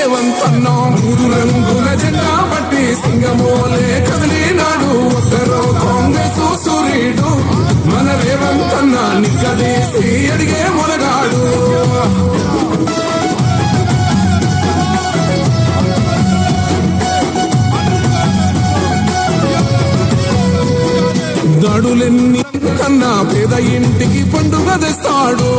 రేవంత్ అన్న మూడు రంగుల జెండా బట్టి సింగమోలే కదిలినాడు ఒక్కరో కాంగ్రెస్ సూర్యుడు మన రేవంత్ అన్న నిక్కదీసి అడిగే మొనగాడు దాడులెన్ని కన్నా పేద ఇంటికి పండుగ తెస్తాడు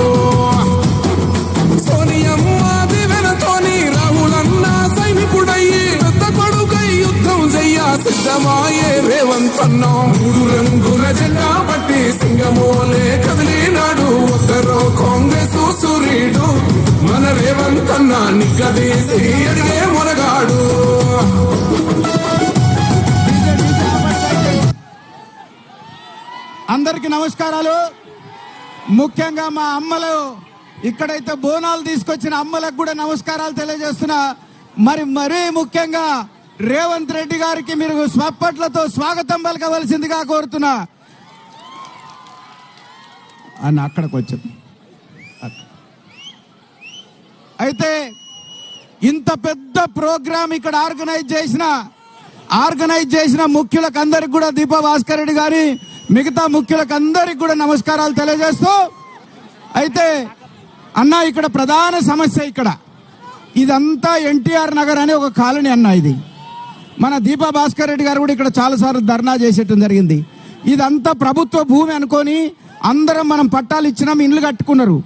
సోనియమ్మ దివెనతోని రాహులన్న సైనికుడయ్యి పెద్ద కొడుకై యుద్ధం చెయ్య సిద్ధమాయే రేవంత్ అన్న మూడు రంగుల జెండా బట్టి సింగమోలే కదిలినాడు ఒక్కరో కాంగ్రెస్ సూర్యుడు మన రేవంత్ అన్న నిగ్గదీసి అడిగే మొనగాడు అందరికి నమస్కారాలు. ముఖ్యంగా మా అమ్మలు ఇక్కడైతే బోనాలు తీసుకొచ్చిన అమ్మలకు కూడా నమస్కారాలు తెలియజేస్తున్నా. మరీ ముఖ్యంగా రేవంత్ రెడ్డి గారికి మీరు స్వప్పట్లతో స్వాగతం పలకవలసిందిగా కోరుతున్నా. అని అక్కడికి వచ్చాం. అయితే ఇంత పెద్ద ప్రోగ్రాం ఇక్కడ ఆర్గనైజ్ చేసిన ముఖ్యులకు అందరికి కూడా దీపా భాస్కర్ రెడ్డి గారి మిగతా ముఖ్యులకు అందరికి కూడా నమస్కారాలు తెలియజేస్తూ, అయితే అన్న ఇక్కడ ప్రధాన సమస్య ఇదంతా ఎన్టీఆర్ నగర్ అనే ఒక కాలనీ అన్న. ఇది మన దీపా భాస్కర్ రెడ్డి గారు కూడా ఇక్కడ చాలాసార్లు ధర్నా చేసేయటం జరిగింది. ఇదంతా ప్రభుత్వ భూమి అనుకొని అందరం మనం పట్టాలు ఇచ్చినాం, ఇండ్లు కట్టుకున్నారు.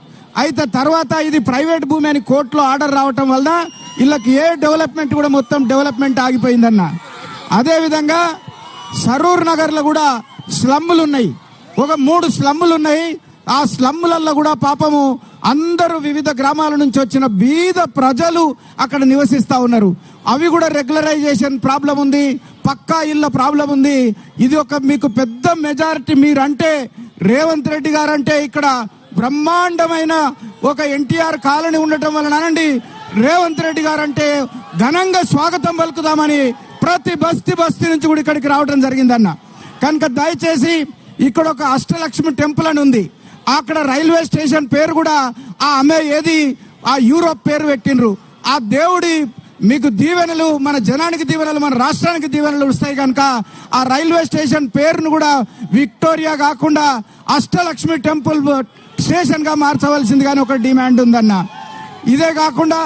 అయితే తర్వాత ఇది ప్రైవేట్ భూమి అని కోర్టులో ఆర్డర్ రావటం వల్ల వీళ్ళకి ఏ డెవలప్మెంట్ కూడా మొత్తం డెవలప్మెంట్ ఆగిపోయిందన్న. అదేవిధంగా సరూర్ నగర్లో కూడా స్లమ్ములు ఉన్నాయి, ఒక 3 స్లమ్ములు ఉన్నాయి. ఆ స్లమ్ములలో కూడా పాపము అందరూ వివిధ గ్రామాల నుంచి వచ్చిన బీద ప్రజలు అక్కడ నివసిస్తా ఉన్నారు. అవి కూడా రెగ్యులరైజేషన్ ప్రాబ్లం ఉంది, పక్కా ఇళ్ళ ప్రాబ్లం ఉంది. ఇది ఒక మీకు పెద్ద మెజారిటీ. మీరంటే రేవంత్ రెడ్డి గారంటే ఇక్కడ బ్రహ్మాండమైన ఒక ఎన్టీఆర్ కాలనీ ఉండటం వలనండి రేవంత్ రెడ్డి గారంటే ఘనంగా స్వాగతం పలుకుదామని ప్రతి బస్తీ నుంచి కూడా ఇక్కడికి రావడం జరిగిందన్న. కనుక దయచేసి ఇక్కడ ఒక అష్టలక్ష్మి టెంపుల్ అని ఉంది, అక్కడ రైల్వే స్టేషన్ పేరు కూడా ఆ యూరోప్ పేరు పెట్టినరు. ఆ దేవుడి మీకు దీవెనలు, మన జనానికి దీవెనలు, మన రాష్ట్రానికి దీవెనలు వస్తాయి. కనుక ఆ రైల్వే స్టేషన్ పేరును కూడా విక్టోరియా కాకుండా అష్టలక్ష్మి టెంపుల్ స్టేషన్ గా మార్చవలసిందిగానే ఒక డిమాండ్ ఉందన్న. ఇదే కాకుండా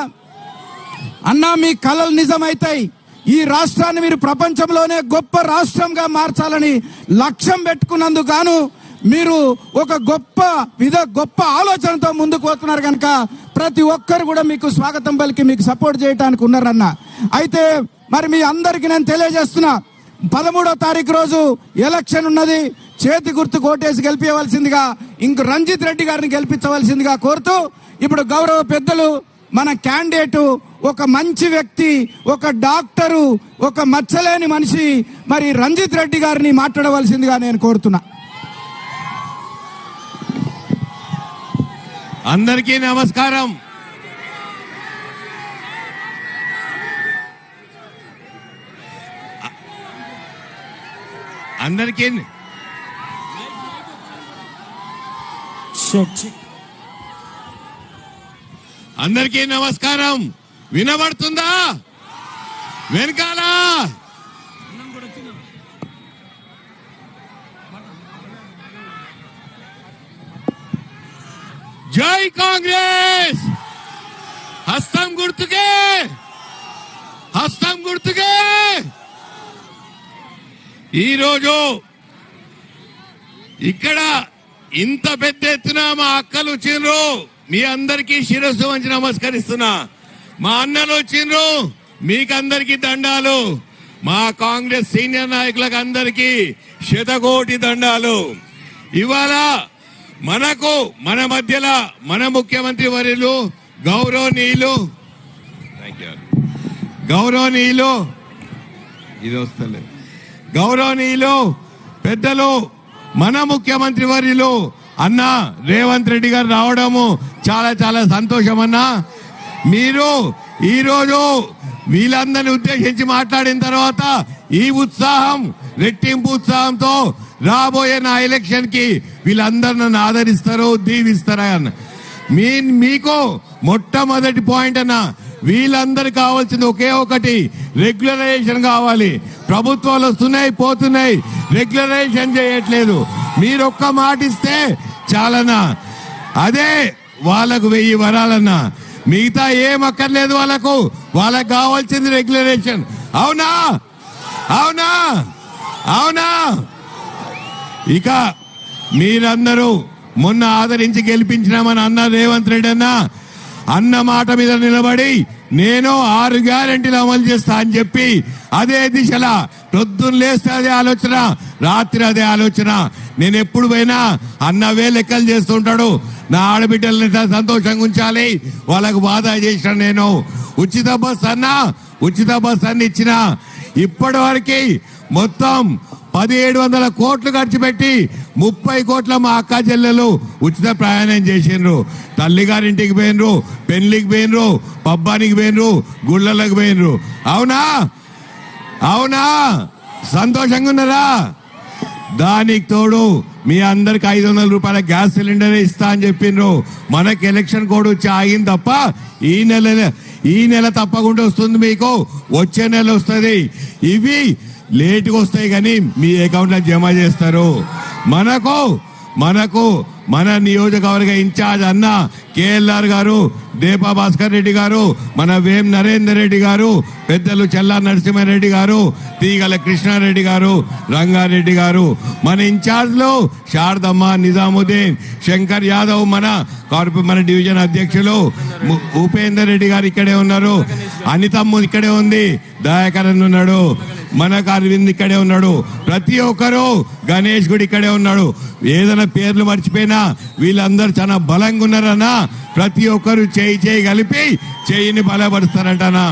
అన్న మీ కలలు నిజమైతాయి. ఈ రాష్ట్రాన్ని మీరు ప్రపంచంలోనే గొప్ప రాష్ట్రంగా మార్చాలని లక్ష్యం పెట్టుకున్నందుకు గాను మీరు ఒక గొప్ప ఆలోచనతో ముందుకు పోతున్నారు. కనుక ప్రతి ఒక్కరు కూడా మీకు స్వాగతం పలికి మీకు సపోర్ట్ చేయడానికి ఉన్నారన్న. అయితే మరి మీ అందరికీ నేను తెలియజేస్తున్నా, 13వ తారీఖు రోజు ఎలక్షన్ ఉన్నది. చేతి గుర్తు కోటేసి గెలిపించవలసిందిగా, రంజిత్ రెడ్డి గారిని గెలిపించవలసిందిగా కోరుతూ, ఇప్పుడు గౌరవ పెద్దలు మన క్యాండిడేట్ ఒక మంచి వ్యక్తి, ఒక డాక్టరు, ఒక మచ్చలేని మనిషి మరి రంజిత్ రెడ్డి గారిని మాట్లాడవలసిందిగా నేను కోరుతున్నా. అందరికీ నమస్కారం. అందరికీ నమస్కారం. వినబడుతుందా? వెనకాల జై కాంగ్రెస్, హస్తం గుర్తుకే. ఈరోజు ఇక్కడ ఇంత పెద్ద ఎత్తున మా అక్కలు వచ్చిండ్రు. మీ అందరికీ శిరస్సు వంచి నమస్కరిస్తున్నా. మా అన్నలు వచ్చిండ్రు, మీకందరికీ దండాలు. మా కాంగ్రెస్ సీనియర్ నాయకులకు అందరికీ శతకోటి దండాలు. ఇవాళ మన మధ్యలో మన ముఖ్యమంత్రి వర్యులు గౌరవనీయులు పెద్దలు మన ముఖ్యమంత్రి వర్యులు అన్న రేవంత్ రెడ్డి గారు రావడము చాలా చాలా సంతోషం అన్న. మీరు ఈరోజు వీళ్ళందరినీ ఉద్దేశించి మాట్లాడిన తర్వాత ఈ ఉత్సాహం, రెట్టింపు ఉత్సాహంతో రాబోయే నా ఎలక్షన్ కి వీళ్ళందరూ నన్ను ఆదరిస్తారు, దీవిస్తారు అన్న. మీకు మొట్టమొదటి పాయింట్ అన్న, వీళ్ళందరికి కావాల్సింది ఒకే ఒకటి, రెగ్యులరైజేషన్ కావాలి. ప్రభుత్వాలు వస్తున్నాయి పోతున్నాయి, రెగ్యులరైజేషన్ చేయట్లేదు. మీరు ఒక్క మాట ఇస్తే చాలనా, అదే వాళ్ళకు 1000 వరాలన్నా, మిగతా ఏం అక్కర్లేదు వాళ్ళకు కావాల్సింది రెగ్యులరైజేషన్. అవునా అవునా అవునా? ఇక మీరందరూ మొన్న ఆదరించి గెలిపించినామని అన్న రేవంత్ రెడ్డి అన్న మాట మీద నిలబడి నేను 6 గ్యారెంటీలు అమలు చేస్తా అని చెప్పి అదే దిశలా పొద్దున్న లేస్తే అదే ఆలోచన, రాత్రి అదే ఆలోచన. నేను ఎప్పుడు పోయినా అన్నవే లెక్కలు చేస్తుంటాడు. నా ఆడబిడ్డల్ని సంతోషంగా ఉంచాలి, వాళ్ళకు బాధ చేసిన నేను ఉచిత బస్ అన్న ఇచ్చిన. ఇప్పటి వరకు మొత్తం 1700 కోట్లు ఖర్చు పెట్టి 30 కోట్ల మా అక్క చెల్లెలు ఉచిత ప్రయాణం చేసిండ్రు. తల్లిగారింటికి పోయినరు, పెళ్లికి పోయినరు, పబ్బానికి పోయినరు, గుళ్ళలకు పోయినరు. అవునా అవునా? సంతోషంగా ఉన్నారా? దానికి తోడు మీ అందరికి 500 రూపాయల గ్యాస్ సిలిండర్ ఇస్తా అని చెప్పిండ్రు. మనకి ఎలక్షన్ కోడ్ వచ్చి ఆగింది తప్ప ఈ నెల తప్పకుండా వస్తుంది, మీకు వచ్చే నెల వస్తుంది. ఇవి లేటుగా వస్తాయి కానీ మీ అకౌంట్ లో జమ చేస్తారు. మన నియోజకవర్గ ఇన్ఛార్జ్ అన్న కేఎల్ఆర్ గారు, దీపా భాస్కర్ రెడ్డి గారు, మన వేం నరేందర్ రెడ్డి గారు, పెద్దలు చెల్లా నరసింహారెడ్డి గారు, తీగల కృష్ణారెడ్డి గారు, రంగారెడ్డి గారు, మన ఇన్ఛార్జ్లు శారదమ్మ, నిజాముద్దీన్, శంకర్ యాదవ్, మన డివిజన్ అధ్యక్షులు ఉపేందర్ రెడ్డి గారు ఇక్కడే ఉన్నారు, అనితమ్ము ఇక్కడే ఉంది, దయాకరన్ ఉన్నాడు, మనకు అరవింద్ ఇక్కడే ఉన్నాడు, ప్రతి ఒక్కరు, గణేష్ గుడి ఇక్కడే ఉన్నాడు. ఏదైనా పేర్లు మర్చిపోయినా వీళ్ళందరూ చాలా బలంగా ఉన్నారన్నా. ప్రతి ఒక్కరు చేయి కలిపి చేయిని బలపరుస్తారంటనా.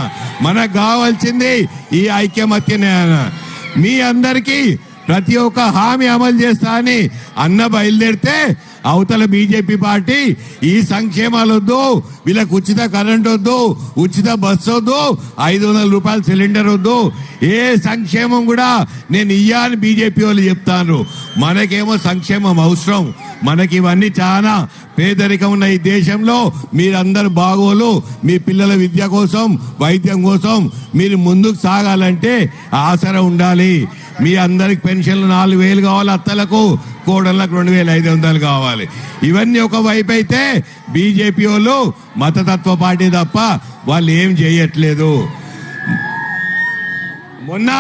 మనకు కావాల్సింది ఈ ఐక్యమత్యనే అన్న. మీ అందరికీ ప్రతి ఒక్క హామీ అమలు చేస్తా అని అన్న బయలుదేరితే అవతల బీజేపీ పార్టీ ఈ సంక్షేమాలు వద్దు, వీళ్ళకి ఉచిత కరెంట్ వద్దు, ఉచిత బస్సు వద్దు, 500 రూపాయల సిలిండర్ వద్దు, ఏ సంక్షేమం కూడా నేను ఇయ్యాలని బీజేపీ వాళ్ళు చెప్తాను. మనకేమో సంక్షేమం అవసరం, మనకి ఇవన్నీ చాలా పేదరికం ఉన్న ఈ దేశంలో మీరందరూ బాగోలు, మీ పిల్లల విద్య కోసం, వైద్యం కోసం మీరు ముందుకు సాగాలంటే ఆసరా ఉండాలి. మీ అందరికి పెన్షన్లు 4000 కావాలి, అత్తలకు కోడళ్ళకు 2500 కావాలి. ఇవన్నీ ఒక వైపు అయితే బీజేపీ వాళ్ళు మతతత్వ పార్టీ తప్ప వాళ్ళు ఏం చేయట్లేదు. మొన్న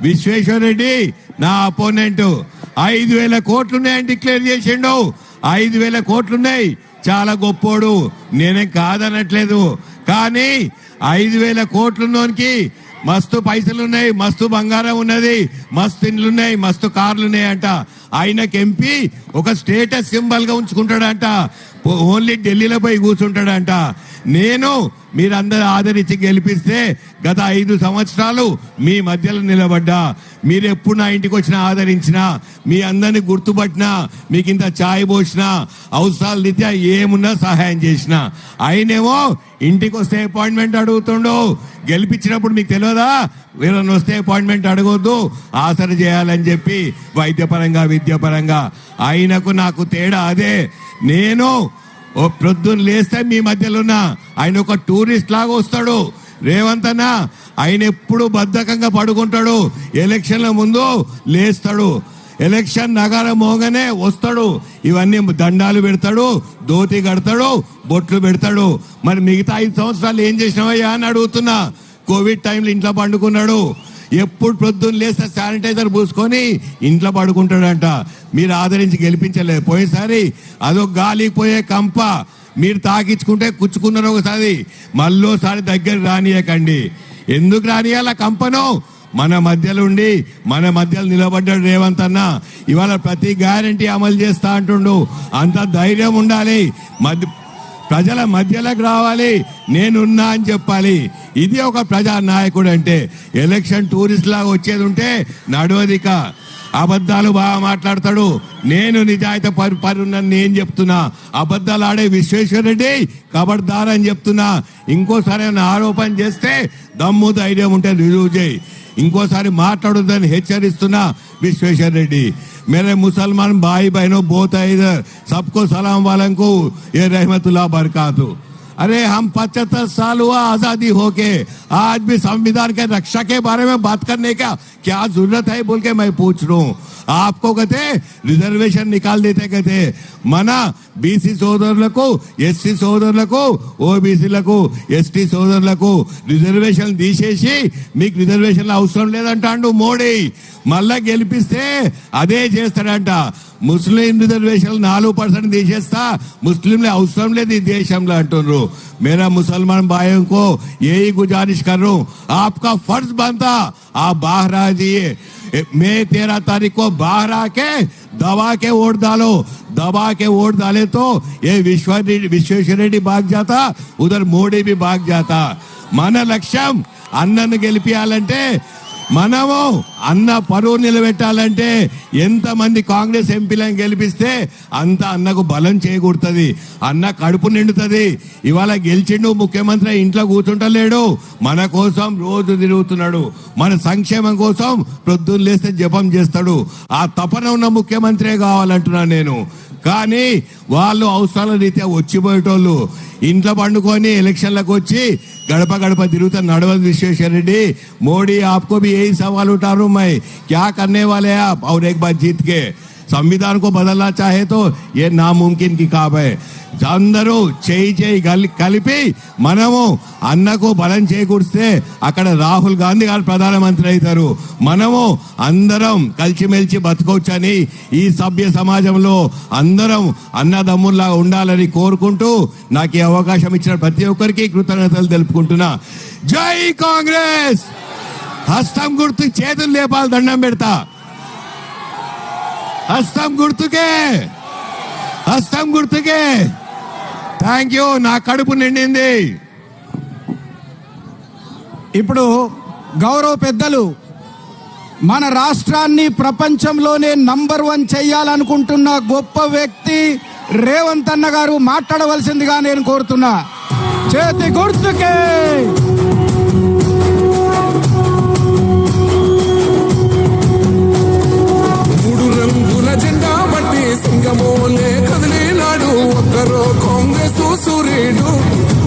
విశ్వేశ్వరరెడ్డి నా అపోనెంట్ 5000 కోట్లున్నాయని డిక్లేర్ చేసిండు. 5000 కోట్లున్నాయి, చాలా గొప్పోడు, నేనేం కాదనట్లేదు. కానీ 5000 కోట్లున్నోనికి మస్తు పైసలున్నాయి, మస్తు బంగారం ఉన్నది, మస్తు ఇండ్లున్నాయి, మస్తు కార్లున్నాయి అంట. ఆయనకి ఎంపీ ఒక స్టేటస్ సింబల్ గా ఉంచుకుంటాడంట, ఓన్లీ ఢిల్లీలో పోయి కూర్చుంటాడంట. నేను మీరందరూ ఆదరించి గెలిపిస్తే గత 5 సంవత్సరాలు మీ మధ్యలో నిలబడ్డా. మీరు ఎప్పుడు నా ఇంటికి వచ్చినా ఆదరించినా, మీ అందరినీ గుర్తుపట్టినా, మీకు ఇంత ఛాయ్ పోసినా, అవసరాల రీత్యా ఏమున్నా సహాయం చేసిన. ఆయనేమో ఇంటికి వస్తే అపాయింట్మెంట్ అడుగుతుండో. గెలిపించినప్పుడు మీకు తెలియదా వీళ్ళని వస్తే అపాయింట్మెంట్ అడగొద్దు, ఆసరా చేయాలని చెప్పి వైద్యపరంగా విద్యాపరంగా. ఆయనకు నాకు తేడా అదే. నేను ఓ ప్రొద్దున లేస్తే మీ మధ్యలో ఉన్నా, ఆయన ఒక టూరిస్ట్ లాగా వస్తాడు. రేవంత్ అన్న ఆయన ఎప్పుడు బద్ధకంగా పడుకుంటాడు, ఎలక్షన్ల ముందు లేస్తాడు, ఎలక్షన్ నగరం మోగనే వస్తాడు, ఇవన్నీ దండాలు పెడతాడు, ధోతి కడతాడు, బొట్లు పెడతాడు. మరి మిగతా 5 సంవత్సరాలు ఏం చేసినావయ్యా అని అడుగుతున్నా. కోవిడ్ టైంలో ఇంట్లో పండుకున్నాడు, ఎప్పుడు పొద్దున్న లేస్తే శానిటైజర్ పూసుకొని ఇంట్లో పడుకుంటాడంట. మీరు ఆదరించి గెలిపించలేదు. పోయేసారి అదొక గాలికి పోయే కంప, మీరు తాకించుకుంటే కుచ్చుకున్నారు ఒకసారి, మళ్ళోసారి దగ్గర రానియకండి. ఎందుకు రానియాల కంపను? మన మధ్యలో ఉండి మన మధ్యలో నిలబడ్డాడు రేవంత్ అన్న. ఇవాళ ప్రతి గ్యారంటీ అమలు చేస్తా అంటుండు. అంత ధైర్యం ఉండాలి, ప్రజల మధ్యలోకి రావాలి, నేనున్నా అని చెప్పాలి. ఇది ఒక ప్రజా నాయకుడు అంటే. ఎలక్షన్ టూరిస్ట్ లాగా వచ్చేది ఉంటే నడవదిక. అబద్ధాలు బాగా మాట్లాడతాడు. నేను నిజాయితీ పరున్నాను నేను చెప్తున్నా. అబద్ధాలు ఆడే విశ్వేశ్వరరెడ్డి కబడ్దార్ అని చెప్తున్నా. ఇంకోసారి ఆరోపణ చేస్తే దమ్ము ధైర్యం ఉంటే రుజువు చేయి. ఇంకోసారి మాట్లాడొద్దని హెచ్చరిస్తున్నా విశ్వేశ్వర్ రెడ్డి. मेरे मुसलमान भाई बहनों बहुत है इधर, सबको सलाम वालेकुम, ये रहमतुल्लाह बरकातु। अरे हम 75 साल हुआ आजादी होके, आज भी संविधान के रक्षा के बारे में बात करने का क्या जरूरत है बोल के मैं पूछ रहा हूँ। आपको कहते रिजर्वेशन निकाल देते कहते మన బీసీ సోదరులకు, ఎస్సీ సోదరులకు, ఓబీసీలకు, ఎస్టీ సోదరులకు రిజర్వేషన్ తీసేసి మీకు రిజర్వేషన్లు అవసరం లేదంటాడు మోడీ. మళ్ళా గెలిపిస్తే అదే చేస్తాడంట. ముస్లిం రిజర్వేషన్ 4% తీసేస్తా, ముస్లింలే అవసరం లేదు ఈ దేశంలో అంటున్నారు. मेरा मुसलमान भाइयों को यही गुजारिश कर रहा हूँ, आपका फर्ज बनता आप बाहर आ जाइए। मैं 13 तारीख को बाहर आके दबा के वोट डालो, दबा के वोट डाले तो ये विश्वेश्वर रेड्डी भाग जाता, उधर मोदी भी भाग जाता. మన లక్ష్యం అన్నను గెలిపియాలంటే, మనము అన్న పరువు నిలబెట్టాలంటే ఎంతమంది కాంగ్రెస్ ఎంపీలను గెలిపిస్తే అంత అన్నకు బలం చేకూరుతుంది, అన్న కడుపు నిండుతుంది. ఇవాళ గెలిచిండు ముఖ్యమంత్రి ఇంట్లో కూర్చుంటలేడు, మన కోసం రోజు తిరుగుతున్నాడు, మన సంక్షేమం కోసం ప్రొద్దున లేస్తే జపం చేస్తాడు. ఆ తపన ఉన్న ముఖ్యమంత్రే కావాలంటున్నా నేను. కానీ వాళ్ళు అవసరాల రీత్యా వచ్చిపోయేటోళ్ళు ఇంట్లో పండుకొని ఎలక్షన్లకు వచ్చి गड़पा गड़पा तिरुता नडवल विश्वेश्वर रेड्डी मोदी आपको भी यही सवाल उठा रहा हूं मैं, क्या करने वाले हैं आप? और एक बार जीत के संविधान को बदलना चाहे तो ये नामुमकिन की काम है. అందరూ చేయి కలిపి మనము అన్నకు బలం చేకూర్స్తే అక్కడ రాహుల్ గాంధీ గారు ప్రధానమంత్రి అవుతారు. మనము అందరం కలిసిమెలిసి బతకొచ్చని ఈ సభ్య సమాజంలో అందరం అన్నదమ్ముల్లా ఉండాలని కోరుకుంటూ నాకు ఈ అవకాశం ఇచ్చిన ప్రతి ఒక్కరికి కృతజ్ఞతలు తెలుపుకుంటున్నా. జై కాంగ్రెస్. హస్తం గుర్తు చేతులు లేపాలి, దండం పెడతా. హస్తం గుర్తుకే, హస్తం గుర్తుకే. థ్యాంక్ యూ, నా కడుపు నిండింది. ఇప్పుడు గౌరవ పెద్దలు మన రాష్ట్రాన్ని ప్రపంచంలోనే నంబర్ 1 చేయాలనుకుంటున్న గొప్ప వ్యక్తి రేవంత్ అన్న గారు మాట్లాడవలసిందిగా నేను కోరుతున్నా. చేతి గుర్తుకే. మూడు రంగుల జెండా బట్టి సింగమోలే కదిలేనాడు ఒక్కరో కాంగ్రెస్ సూర్యుడు,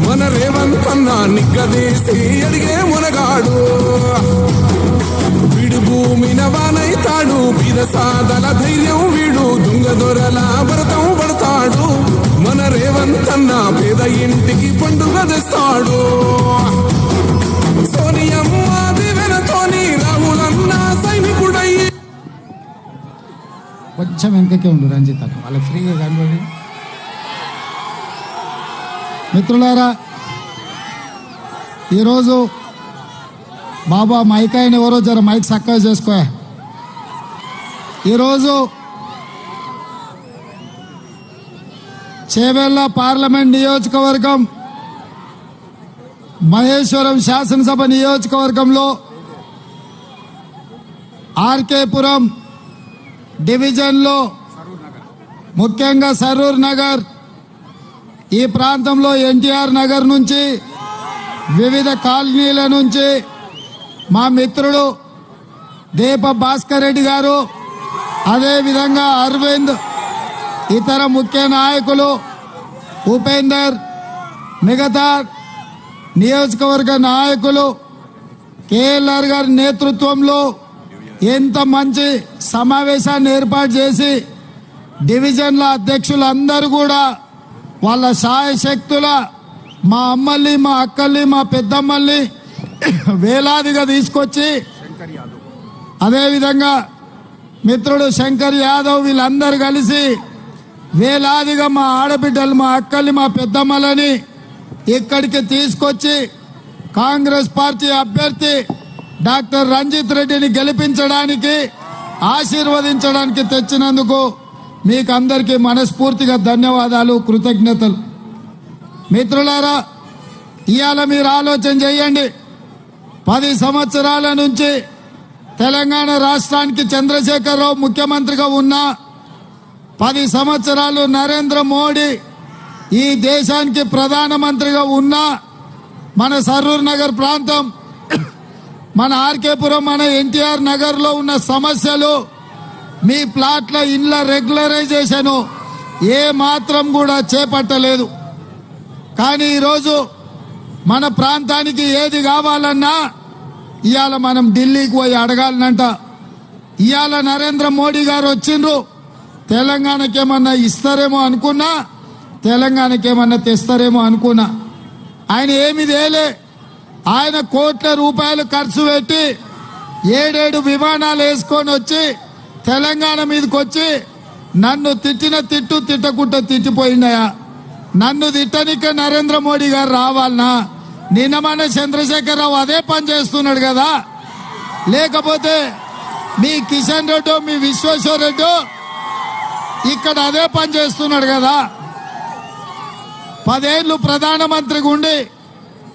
మన రేవంత్ అన్న నిగ్గదీసి అడిగే మునగాడు. వీడు భూమిన వానైతాడు, బీద సాదల ధైర్యం వీడు, దొంగ దొరల భరతం పడతాడు. మన రేవంత్ అన్న పేద ఇంటికి పండుగ తెస్తాడు. సోనియమ్మ దివెనతోని రాహులన్న సైనికుడయ్యి. కొంచెం వెనకకే ఉండు రంజిత్ అన్న, వాళ్ళకి ఫ్రీగా కనబడి. మిత్రులారా, ఈరోజు బాబా మైక్ అయిన ఎవరో జర మైక్ చక్కగా చేసుకో. ఈరోజు చేవెళ్ళ పార్లమెంట్ నియోజకవర్గం, మహేశ్వరం శాసనసభ నియోజకవర్గంలో ఆర్కేపురం డివిజన్లో ముఖ్యంగా సరూర్ నగర్ ఈ ప్రాంతంలో ఎన్టీఆర్ నగర్ నుంచి వివిధ కాలనీల నుంచి మా మిత్రుడు దీప భాస్కర్ రెడ్డి గారు, అదేవిధంగా అరవింద్, ఇతర ముఖ్య నాయకులు ఉపేందర్, మిగతా నియోజకవర్గ నాయకులు కేఎల్ఆర్ గారి నేతృత్వంలో ఎంత మంచి సమావేశాన్ని ఏర్పాటు చేసి డివిజన్ల అధ్యక్షులందరూ కూడా వాళ్ళ శాయశక్తుల మా అమ్మల్ని, మా అక్కల్ని, మా పెద్దమ్మల్ని వేలాదిగా తీసుకొచ్చి, అదేవిధంగా మిత్రుడు శంకర్ యాదవ్ వీళ్ళందరూ కలిసి వేలాదిగా మా ఆడబిడ్డలు, మా అక్కల్ని, మా పెద్దమ్మలని ఇక్కడికి తీసుకొచ్చి కాంగ్రెస్ పార్టీ అభ్యర్థి డాక్టర్ రంజిత్ రెడ్డిని గెలిపించడానికి, ఆశీర్వదించడానికి తెచ్చినందుకు మీకు అందరికీ మనస్ఫూర్తిగా ధన్యవాదాలు, కృతజ్ఞతలు. మిత్రులారా, ఇవాళ మీరు ఆలోచన చేయండి. 10 సంవత్సరాల నుంచి తెలంగాణ రాష్ట్రానికి చంద్రశేఖరరావు ముఖ్యమంత్రిగా ఉన్నా, 10 సంవత్సరాలు నరేంద్ర మోడీ ఈ దేశానికి ప్రధానమంత్రిగా ఉన్నా, మన సరూర్ నగర్ ప్రాంతం, మన ఆర్కేపురం, మన ఎన్టీఆర్ నగర్ లో ఉన్న సమస్యలు, మీ ప్లాట్ల ఇండ్ల రెగ్యులరైజేషన్ ఏ మాత్రం కూడా చేపట్టలేదు. కానీ ఈరోజు మన ప్రాంతానికి ఏది కావాలన్నా ఇవాళ మనం ఢిల్లీకి పోయి అడగాలనంట. ఇవాళ నరేంద్ర మోడీ గారు వచ్చిండ్రు, తెలంగాణకి ఏమన్నా ఇస్తారేమో అనుకున్నా, తెలంగాణకి ఏమన్నా తెస్తారేమో అనుకున్నా. ఆయన ఏమి తేలే. ఆయన కోట్ల రూపాయలు ఖర్చు పెట్టి 7 విమానాలు వేసుకొని వచ్చి తెలంగాణ మీదకి వచ్చి నన్ను తిట్టిన తిట్టు తిట్టకుండా తిట్టిపోయిందయా. నన్ను తిట్టనిక నరేంద్ర మోడీ గారు రావాలనా? నిన్న మన చంద్రశేఖరరావు అదే పని చేస్తున్నాడు కదా. లేకపోతే మీ కిషన్ రెడ్డి, మీ విశ్వేశ్వర రెడ్డి ఇక్కడ అదే పని చేస్తున్నాడు కదా. 10 ఏళ్లు ప్రధానమంత్రిగా ఉండి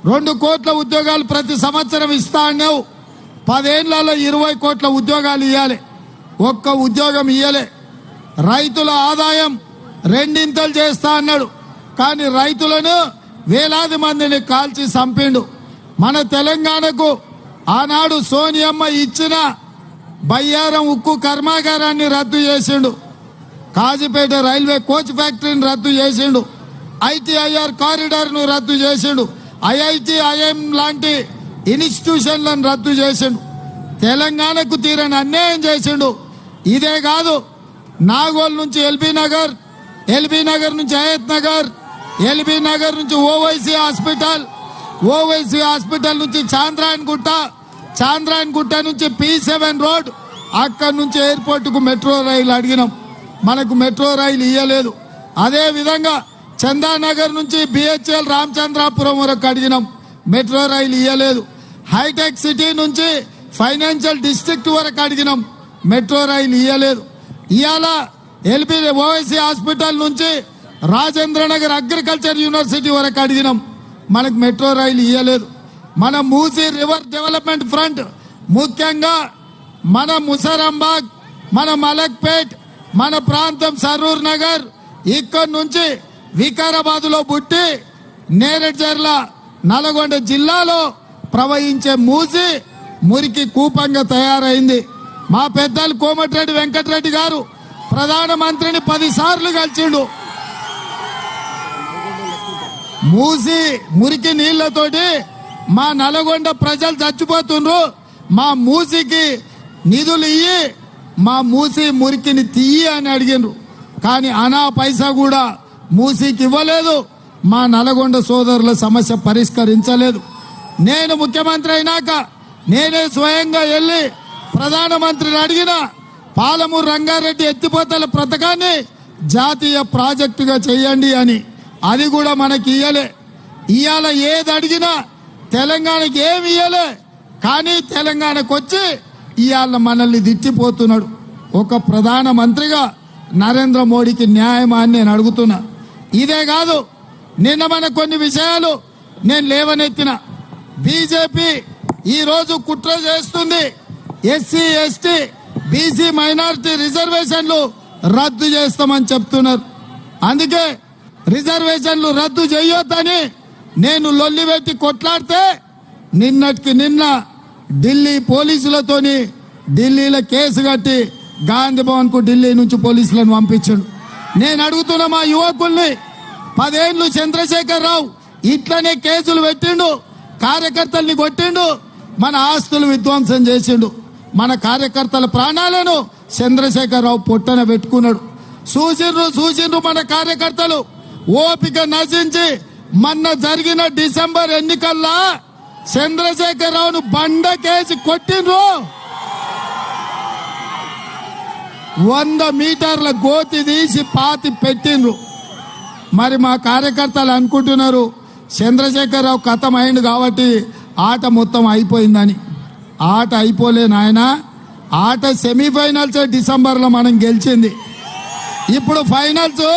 2 కోట్ల ఉద్యోగాలు ప్రతి సంవత్సరం ఇస్తా అన్నావు. 10 ఏళ్లలో 20 కోట్ల ఉద్యోగాలు ఇవ్వాలి, ఒక్క ఉద్యోగం ఇవ్వలే. రైతుల ఆదాయం 2 చేస్తా అన్నాడు, కానీ రైతులను వేలాది మందిని కాల్చి చంపిండు. మన తెలంగాణకు ఆనాడు సోనియమ్మ ఇచ్చిన బయ్యారం ఉక్కు కర్మాగారాన్ని రద్దు చేసిండు, కాజీపేట రైల్వే కోచ్ ఫ్యాక్టరీని రద్దు చేసిండు, ITIR కారిడార్ ను రద్దు చేసిండు, IIT IIM లాంటి ఇన్స్టిట్యూషన్లను రద్దు చేసిండు. తెలంగాణకు తీరని అన్యాయం చేసిండు. ఇదే కాదు, నాగోల్ నుంచి ఎల్బీ నగర్, ఎల్బీ నగర్ నుంచి హయత్ నగర్, ఎల్బీ నగర్ నుంచి ఓవైసీ హాస్పిటల్, ఓవైసీ హాస్పిటల్ నుంచి చాంద్రాయన్ గుట్ట, చాంద్రాయన్ గుట్ట నుంచి P7 రోడ్, అక్కడి నుంచి ఎయిర్పోర్ట్ కు మెట్రో రైలు అడిగినాం, మనకు మెట్రో రైలు ఇయ్యలేదు. అదే విధంగా చందానగర్ నుంచి BHL రామచంద్రాపురం వరకు అడిగినాం, మెట్రో రైలు ఇయ్యలేదు. హైటెక్ సిటీ నుంచి ఫైనాన్షియల్ డిస్ట్రిక్ట్ వరకు అడిగినాం, మెట్రో రైలు ఇయ్యలేదు. ఇవాళ ఎల్బీ ఓవైసీ హాస్పిటల్ నుంచి రాజేంద్ర నగర్ అగ్రికల్చర్ యూనివర్సిటీ వరకు అడిగినాం, మనకు మెట్రో రైలు ఇయ్యలేదు. మన మూసీ రివర్ డెవలప్మెంట్ ఫ్రంట్, ముఖ్యంగా మన ముసరాంబాగ్, మన మలక్పేట్, మన ప్రాంతం సరూర్ నగర్, ఇక్కడి నుంచి వికారాబాద్ లో పుట్టి నేరేడ్చర్ల నల్గొండ జిల్లాలో ప్రవహించే మూసి మురికి కూపంగా తయారైంది. మా పెద్దలు కోమటిరెడ్డి వెంకటరెడ్డి గారు ప్రధానమంత్రిని 10 సార్లు కలిసిండు. మూసి మురికి నీళ్లతోటి మా నల్గొండ ప్రజలు చచ్చిపోతుండ్రు, మా మూసికి నిధులు ఇయ్యి మా మూసి మురికిని తీయి అని అడిగిండ్రు. కానీ అనా పైసా కూడా మూసికి ఇవ్వలేదు. మా నల్గొండ సోదరుల సమస్య పరిష్కరించలేదు. నేను ముఖ్యమంత్రి అయినాక నేనే స్వయంగా వెళ్లి ప్రధానమంత్రిని అడిగిన పాలమూరు రంగారెడ్డి ఎత్తిపోతల పథకాన్ని జాతీయ ప్రాజెక్టుగా చేయండి అని. అది కూడా మనకి ఇయ్యలే. ఇవాళ ఏది అడిగినా తెలంగాణకి ఏమి ఇయ్యలే, కానీ తెలంగాణకు వచ్చి ఇవాళ మనల్ని దిట్టిపోతున్నాడు. ఒక ప్రధానమంత్రిగా నరేంద్ర మోడీకి న్యాయమా అని నేను అడుగుతున్నా. ఇదే కాదు, నిన్న మన కొన్ని విషయాలు నేను లేవనెత్తిన. బీజేపీ ఈ రోజు కుట్ర చేస్తుంది, SC ST BC మైనారిటీ రిజర్వేషన్లు రద్దు చేస్తామని చెప్తున్నారు. అందుకే రిజర్వేషన్లు రద్దు చేయొద్దని నేను లొల్లి పెట్టి కొట్లాడితే నిన్నటికి నిన్న ఢిల్లీ పోలీసులతోని ఢిల్లీలో కేసు కట్టి గాంధీ భవన్ కు ఢిల్లీ నుంచి పోలీసులను పంపించాడు. నేను అడుగుతున్న మా యువకుల్ని, 10 ఏళ్లు చంద్రశేఖరరావు ఇట్లనే కేసులు పెట్టిండు, కార్యకర్తల్ని కొట్టిండు, మన ఆస్తులు విధ్వంసం చేసిండు, మన కార్యకర్తల ప్రాణాలను చంద్రశేఖరరావు పొట్టన పెట్టుకున్నాడు. చూసిండ్రు మన కార్యకర్తలు ఓపిక నశించి మొన్న జరిగిన డిసెంబర్ ఎన్నికల్లో చంద్రశేఖరరావును బండకేసి కొట్టిండ్రు. 100 మీటర్ల గోతి తీసి పాతి పెట్టిండ్రు. మరి మా కార్యకర్తలు అనుకుంటున్నారు చంద్రశేఖరరావు ఖతం అయిండు కాబట్టి ఆట మొత్తం అయిపోయిందని. ఆట అయిపోలే నాయన. ఆట సెమీఫైనల్స్ డిసెంబర్లో మనం గెలిచింది. ఇప్పుడు finals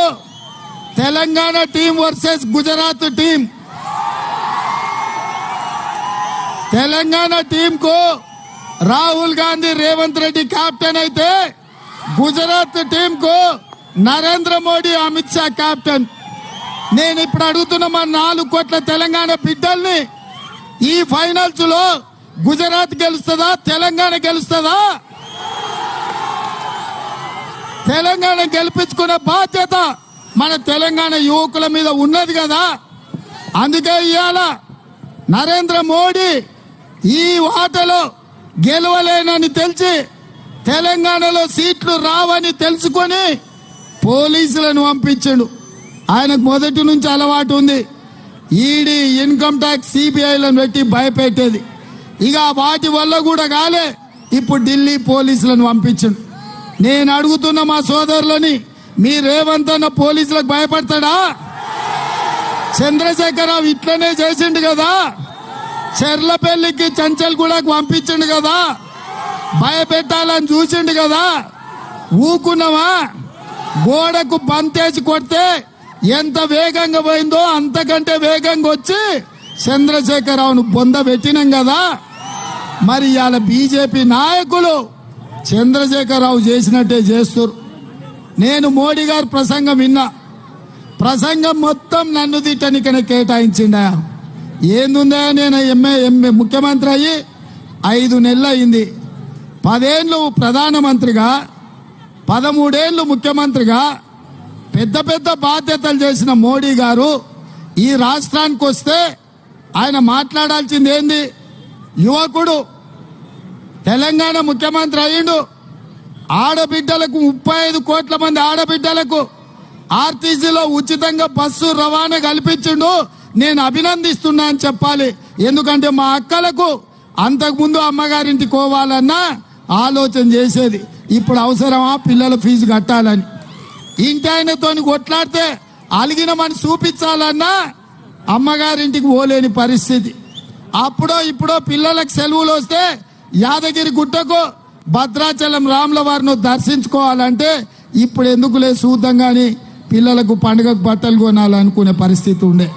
Telangana team versus Gujarat team. Telangana team కు రాహుల్ గాంధీ రేవంత్ రెడ్డి కెప్టెన్ అయితే గుజరాత్ టీం కు నరేంద్ర మోడీ అమిత్ షా కెప్టెన్. నేను ఇప్పుడు అడుగుతున్న మా 4 కోట్ల తెలంగాణ బిడ్డల్ని, ఈ ఫైనల్స్ లో గుజరాత్ గెలుస్తుందా తెలంగాణ గెలుస్తుందా? తెలంగాణ గెలిపించుకునే బాధ్యత మన తెలంగాణ యువకుల మీద ఉన్నది కదా. అందుకే ఇవాళ నరేంద్ర మోడీ ఈ ఆటలో గెలవలేనని తెలిసి తెలంగాణలో సీట్లు రావని తెలుసుకొని పోలీసులను పంపించాడు. ఆయనకు మొదటి నుంచి అలవాటు ఉంది ఈడీ, ఇన్కమ్ ట్యాక్స్, సిబిఐలను పెట్టి భయపెట్టేది. ఇక వాటి వల్ల కూడా కాలే, ఇప్పుడు ఢిల్లీ పోలీసులను పంపించాడు. నేను అడుగుతున్న మా సోదరులని, మీ రేవంత్ అన్న పోలీసులకు భయపడతాడా? చంద్రశేఖరరావు ఇట్లనే చేసిండు కదా, చెర్లపల్లికి చంచల్గూడకు పంపించిండు కదా, భయపెట్టాలని చూసిండు కదా, ఊకున్నావా? గోడకు బంతేసి కొడితే ఎంత వేగంగా పోయిందో అంతకంటే వేగంగా వచ్చి చంద్రశేఖరరావును బొంద పెట్టినాం కదా. మరి ఇవాళ బీజేపీ నాయకులు చంద్రశేఖరరావు చేసినట్టే చేస్తారు. నేను మోడీ గారి ప్రసంగం విన్నా, ప్రసంగం మొత్తం నన్ను తిట్టనికనే కేటాయించిండా. ఏందుందా, నేను ఎంఏ ముఖ్యమంత్రి అయ్యి 5 నెలలు అయింది. 10 ఏళ్ళు ప్రధానమంత్రిగా, 13 ఏళ్ళు ముఖ్యమంత్రిగా పెద్ద పెద్ద బాధ్యతలు చేసిన మోడీ గారు ఈ రాష్ట్రానికి వస్తే ఆయన మాట్లాడాల్సింది ఏంది? యువకుడు తెలంగాణ ముఖ్యమంత్రి అయ్యిండు, ఆడబిడ్డలకు 35 కోట్ల మంది ఆడబిడ్డలకు ఆర్టీసీలో ఉచితంగా బస్సు రవాణా కల్పించిండు. నేను అభినందిస్తున్నా అని చెప్పాలి. ఎందుకంటే మా అక్కలకు అంతకుముందు అమ్మగారింటికి పోవాలన్నా ఆలోచన చేసేది, ఇప్పుడు అవసరమా పిల్లల ఫీజు కట్టాలని. ఇంటి ఆయనతో కొట్లాడితే అలిగినమని చూపించాలన్నా అమ్మగారింటికి పోలేని పరిస్థితి. అప్పుడో ఇప్పుడో పిల్లలకు సెలవులు వస్తే యాదగిరి గుట్టకు, భద్రాచలం రాముల వారిని దర్శించుకోవాలంటే ఇప్పుడు ఎందుకులే చూద్దాం కానీ పిల్లలకు పండుగకు బట్టలు కొనాలనుకునే పరిస్థితి ఉండే.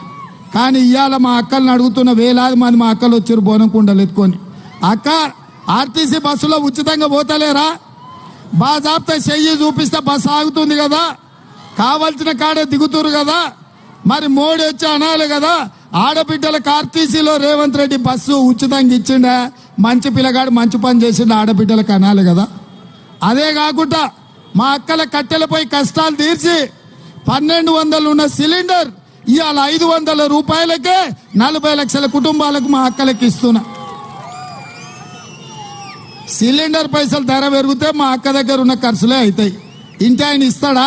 కానీ ఇవాళ మా అక్కలను అడుగుతున్న వేలాది మంది మా అక్కలు వచ్చారు బోనకుండలు ఎత్తుకొని, అక్క ఆర్టీసీ బస్సులో ఉచితంగా పోతలేరా? బాజాబ్తా చెయ్యి చూపిస్తే బస్సు ఆగుతుంది కదా, కావలసిన కాడే దిగుతురు కదా. మరి మోడీ వచ్చి అనాలి కదా, ఆడబిడ్డలకు ఆర్టీసీలో రేవంత్ రెడ్డి బస్సు ఉచితంగా ఇచ్చిండా, మంచి పిల్లగాడు మంచి పని చేసిండు ఆడబిడ్డలకు అనాలి కదా. అదే కాకుండా మా అక్కల కట్టెలపై కష్టాలు తీర్చి 1200 ఉన్న సిలిండర్ ఇవాళ 500 రూపాయలకే 40 లక్షల కుటుంబాలకు మా అక్కలకి ఇస్తున్నా. సిలిండర్ పైసలు ధర పెరిగితే మా అక్క దగ్గర ఉన్న ఖర్చులే అవుతాయి. ఇంటి ఆయన ఇస్తాడా?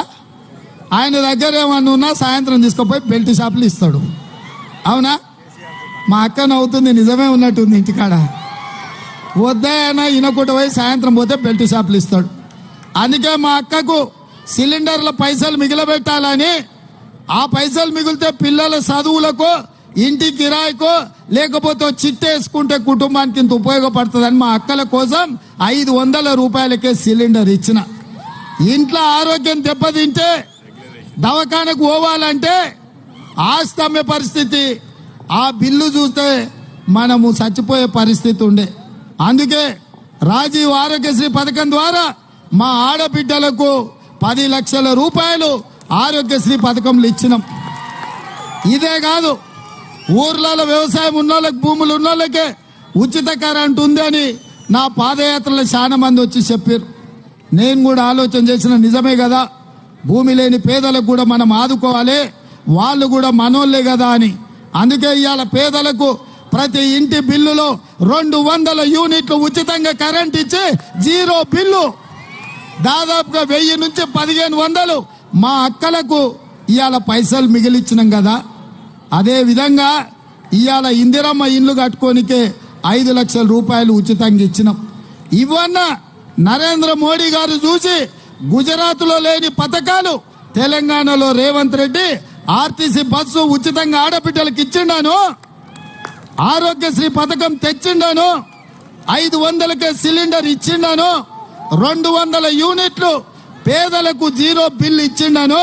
ఆయన దగ్గర ఏమన్నా ఉన్నా సాయంత్రం తీసుకుపోయి బెల్ట్ షాపులు ఇస్తాడు. అవునా? మా అక్క నవ్వుతుంది, నిజమే ఉన్నట్టుంది. ఇంటికాడ వద్దాయన ఇనకుట పోయి సాయంత్రం పోతే బెల్ట్ షాపులు ఇస్తాడు. అందుకే మా అక్కకు సిలిండర్ల పైసలు మిగిలబెట్టాలని, ఆ పైసలు మిగిలితే పిల్లల చదువులకు, ఇంటి కిరాయికో లేకపోతే చిట్టేసుకుంటే కుటుంబానికి ఇంత ఉపయోగపడుతుందని మా అక్కల కోసం 500 రూపాయలకే సిలిండర్ ఇచ్చిన. ఇంట్లో ఆరోగ్యం దెబ్బతింటే దవాఖానకు పోవాలంటే ఆస్తి అమ్మే పరిస్థితి, ఆ బిల్లు చూస్తే మనము చచ్చిపోయే పరిస్థితి ఉండే. అందుకే రాజీవ్ ఆరోగ్యశ్రీ పథకం ద్వారా మా ఆడబిడ్డలకు 10 లక్షల రూపాయలు ఆరోగ్యశ్రీ పథకంలో ఇచ్చినాం. ఇదే కాదు, ఊర్లలో వ్యవసాయం ఉన్నోళ్ళకి, భూములు ఉన్నోళ్ళకే ఉచిత కరెంట్ ఉందని నా పాదయాత్రలో చాలా మంది వచ్చి చెప్పారు. నేను కూడా ఆలోచన చేసిన, నిజమే కదా, భూమి లేని పేదలకు కూడా మనం ఆదుకోవాలి, వాళ్ళు కూడా మనోళ్లే కదా అని. అందుకే ఇవాళ పేదలకు ప్రతి ఇంటి బిల్లులో 200 యూనిట్లు ఉచితంగా కరెంట్ ఇచ్చి 0 బిల్లు, దాదాపుగా 1000 నుంచి 1500 మా అక్కలకు ఇవాళ పైసలు మిగిలిచ్చినాం కదా. అదే విధంగా ఇవాళ ఇందిరమ్మ ఇండ్లు కట్టుకోనికే 5 లక్షల రూపాయలు ఉచితంగా ఇచ్చినాం. ఇవన్న నరేంద్ర మోడీ గారు చూసి గుజరాత్ లో లేని పథకాలు తెలంగాణలో రేవంత్ రెడ్డి ఆర్టీసీ బస్సు ఉచితంగా ఆడబిడ్డలకు ఇచ్చిండాను, ఆరోగ్యశ్రీ పథకం తెచ్చిండాను, 500కే సిలిండర్ ఇచ్చిండాను, 200 యూనిట్లు పేదలకు 0 బిల్లు ఇచ్చిండాను,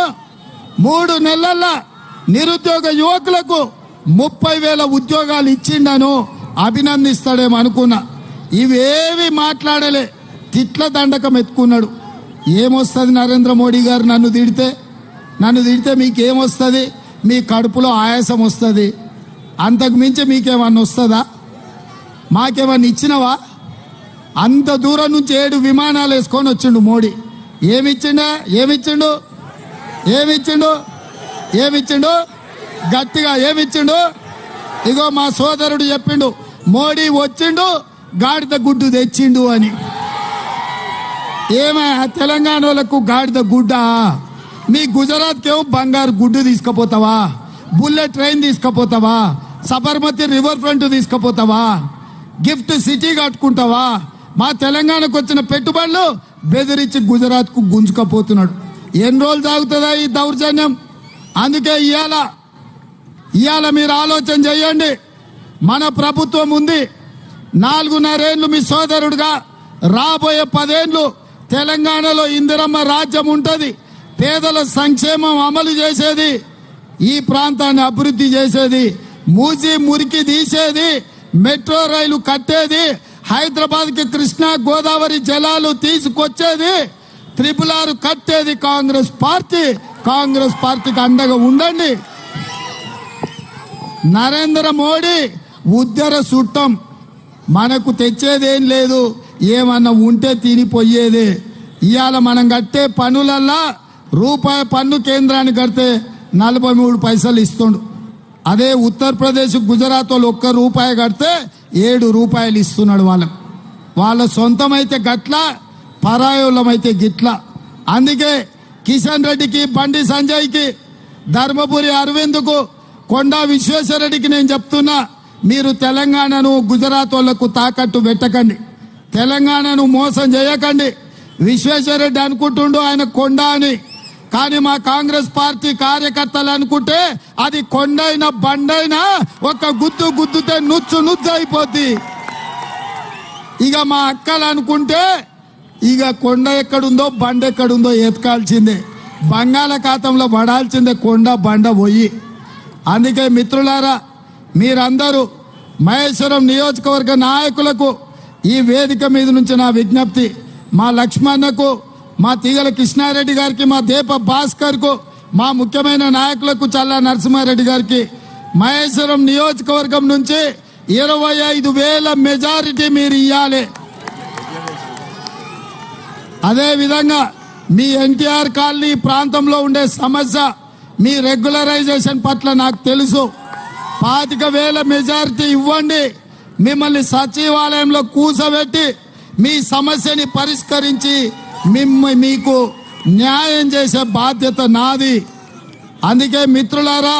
3 నెలల నిరుద్యోగ యువకులకు 30,000 ఉద్యోగాలు ఇచ్చిండాను. అభినందిస్తాడేమో అనుకున్నా. ఇవేవి మాట్లాడలే, తిట్ల దండకం ఎత్తుకున్నాడు. ఏమొస్తుంది నరేంద్ర మోడీ గారు నన్ను తిడితే మీకేమొస్తుంది? మీ కడుపులో ఆయాసం వస్తుంది, అంతకు మించి మీకేమన్నా వస్తుందా? మాకేమన్నా ఇచ్చినవా? అంత దూరం నుంచి 7 విమానాలు వేసుకొని వచ్చిండు మోడీ. ఏమిచ్చిండు? గట్టిగా ఏమిచ్చిండు? ఇగో మా సోదరుడు చెప్పిండు, మోడీ వచ్చిండు గాడిద గుడ్డు తెచ్చిండు అని. ఏమయ్యా తెలంగాణ వాళ్ళకు గాడిద గుడ్డా? మీ గుజరాత్కి ఏమో బంగారు గుడ్డు తీసుకుపోతావా? బుల్లెట్ ట్రైన్ తీసుకుపోతావా? సబర్మతి రివర్ ఫ్రంట్ తీసుకుపోతావా? గిఫ్ట్ సిటీ కట్టుకుంటావా? మా తెలంగాణకు వచ్చిన పెట్టుబడులు బెదిరించి గుజరాత్ కు గుంజుకపోతున్నాడు. ఎన్ని రోజులు సాగుతుందా ఈ దౌర్జన్యం? అందుకే ఇవాళ మీరు ఆలోచన చేయండి. మన ప్రభుత్వం ఉంది, 4.5 ఏళ్లు మీ సోదరుడుగా, రాబోయే 10 ఏళ్లు తెలంగాణలో ఇందిరమ్మ రాజ్యం ఉంటది. పేదల సంక్షేమం అమలు చేసేది, ఈ ప్రాంతాన్ని అభివృద్ధి చేసేది, మూసి మురికి తీసేది, మెట్రో రైలు కట్టేది, హైదరాబాద్ కి కృష్ణా గోదావరి జలాలు తీసుకొచ్చేది, 666 కట్టేది కాంగ్రెస్ పార్టీ. కాంగ్రెస్ పార్టీకి అండగా ఉండండి. నరేంద్ర మోడీ ఉద్దర సుట్టం, మనకు తెచ్చేదేం లేదు, ఏమన్నా ఉంటే తినిపోయేదే. ఇవాళ మనం కట్టే పన్నులల్లా రూపాయి పన్ను కేంద్రానికి కడితే 43 పైసలు ఇస్తుండు. అదే ఉత్తరప్రదేశ్ గుజరాత్ వాళ్ళు 1 రూపాయి కడితే 7 రూపాయలు ఇస్తున్నాడు వాళ్ళకు. వాళ్ళ సొంతమైతే గట్ల, పరాయోళమైతే గిట్ల. అందుకే కిషన్ రెడ్డికి, బండి సంజయ్కి, ధర్మపురి అరవింద్కు, కొండా విశ్వేశ్వరరెడ్డికి నేను చెప్తున్నా, మీరు తెలంగాణను గుజరాత్ వాళ్లకు తాకట్టు పెట్టకండి, తెలంగాణను మోసం చేయకండి. విశ్వేశ్వరరెడ్డి అనుకుంటుండు ఆయన కొండ అని, కానీ మా కాంగ్రెస్ పార్టీ కార్యకర్తలు అనుకుంటే అది కొండైనా బండైనా ఒక గుద్దు గుద్దుతే నుచ్చు అయిపోద్ది. ఇక మా అక్కలు అనుకుంటే ఇక కొండ ఎక్కడుందో బండ ఎక్కడుందో ఎతకాల్సిందే, బంగాళాఖాతంలో పడాల్సిందే కొండ బండ పోయి. అందుకే మిత్రులారా, మీరందరూ మహేశ్వరం నియోజకవర్గ నాయకులకు ఈ వేదిక మీద నుంచి నా విజ్ఞప్తి, మా లక్ష్మణకు, మా తీగల కృష్ణారెడ్డి గారికి, మా దీప భాస్కర్ కు, మా ముఖ్యమైన నాయకులకు చల్లా నరసింహారెడ్డి గారికి, మహేశ్వరం నియోజకవర్గం నుంచి 25,000 మెజారిటీ మీరు ఇవ్వాలి. అదే విధంగా మీ ఎన్టీఆర్ కాలనీ ప్రాంతంలో ఉండే సమస్య, మీ రెగ్యులరైజేషన్ పట్ల నాకు తెలుసు, 25,000 మెజారిటీ ఇవ్వండి. మిమ్మల్ని సచివాలయంలో కూర్చోబెట్టి మీ సమస్యని పరిష్కరించి మీకు న్యాయం చేసే బాధ్యత నాది. అందుకే మిత్రులారా,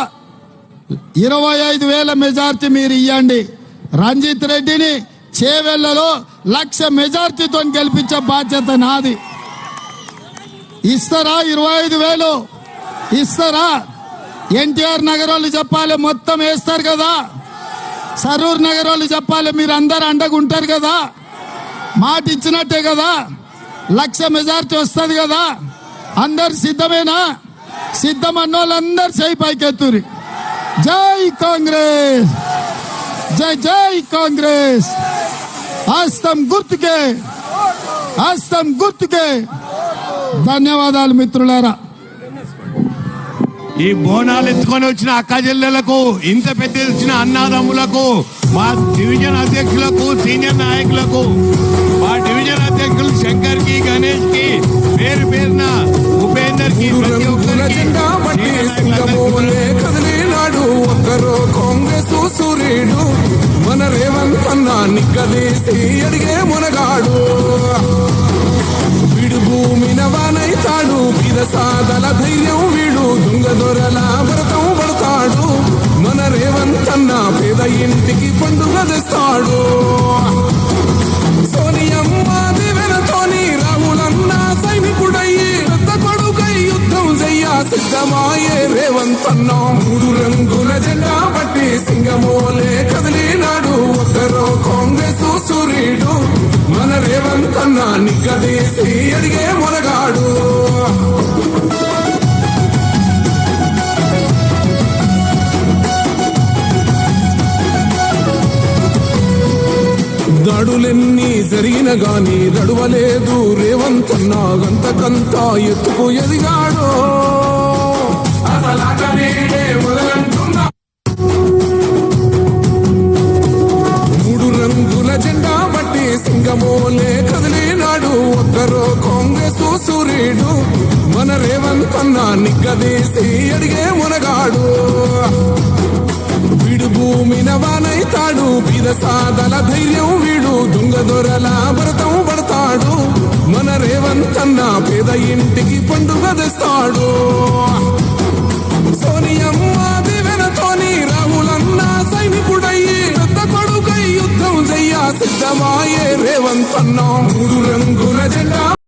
25,000 మెజార్టీ మీరు ఇవ్వండి. రంజిత్ రెడ్డిని చేవెళ్లలో 1,00,000 మెజార్టీతో గెలిపించే బాధ్యత నాది. ఇస్తారా? 25,000 ఇస్తారా? ఎన్టీఆర్ నగర్ వాళ్ళు చెప్పాలి, మొత్తం వేస్తారు కదా. సరూర్ నగర్ వాళ్ళు చెప్పాలి, మీరు అందరు అండగా ఉంటారు కదా. మాట ఇచ్చినట్టే కదా, 1,00,000 మెజార్టీ వస్తుంది కదా. అందరు సిద్ధమేనా? సిద్ధం అన్నోళ్ళందరూ చేయి పైకెత్తురి. జై కాంగ్రెస్, జై జై కాంగ్రెస్. హస్తం గుర్తుకే, హస్తం గుర్తుకే. ధన్యవాదాలు మిత్రులారా. ఈ బోనాలు ఎత్తుకొని వచ్చిన అక్క చెల్లెలకు, ఇంత పెద్ద వచ్చిన అన్నాదమ్ములకు, మా డివిజన్ అధ్యక్షులకు, సీనియర్ నాయకులకు, మా డివిజన్ అధ్యక్షులు శంకర్ కి, గణేష్ కి, పేరు పేరున ఉపేందర్ కి, ప్రతి ఒక్కరికి కదిలినాడు ఒక్కరో కాంగ్రెస్ సూర్యుడు, మన రేవంత్ అన్న నిక్కదేసి అడిగే మునగాడు. వీడు భూమిన వానైతాడు, సాదల ధైర్యం వీడు, దొంగ దొరల వ్రతం పడతాడు. మన రేవంత్ అన్న పేద ఇంటికి పండుగ తెస్తాడు. సోనియమ్మ దివెనతోని రాహులన్న సైనికుడయ్యి పెద్ద కొడుకై యుద్ధం చెయ్య సిద్ధమాయే రేవంత్ అన్న. 3 రంగుల జెండా పట్టి సింగమోలే కదిలినాడు ఒక్కరో కాంగ్రెస్ సూర్యుడు, మన రేవంత్ అన్న నిక్కదీసి అడిగే మొనగాడు. దాడులెన్ని జరిగిన గాని దడువలేదు రేవంత్ అన్న, గంతకంతా ఎత్తుకు ఎదిగాడు. మూడు రంగుల జెండా బట్టి సింగమోలే కదిలినాడు ఒక్కరో కాంగ్రెస్ సూర్యుడు, మన రేవంత్ అన్న నిగ్గదీసి అడిగే మునగాడు. బానైతాడు బీద సాదల ధైర్యం వీడు దొంగ దొరల భరతం పడతాడు మన రేవంత్ అన్న పేద ఇంటికి పండుగ తెస్తాడు సోనియమ్మ దివెనతోని రాహులన్న సైనికుడయ్యి పెద్ద కొడుకై యుద్ధం చెయ్య సిద్ధమాయే రేవంత్ అన్న 3 రంగుల జెండా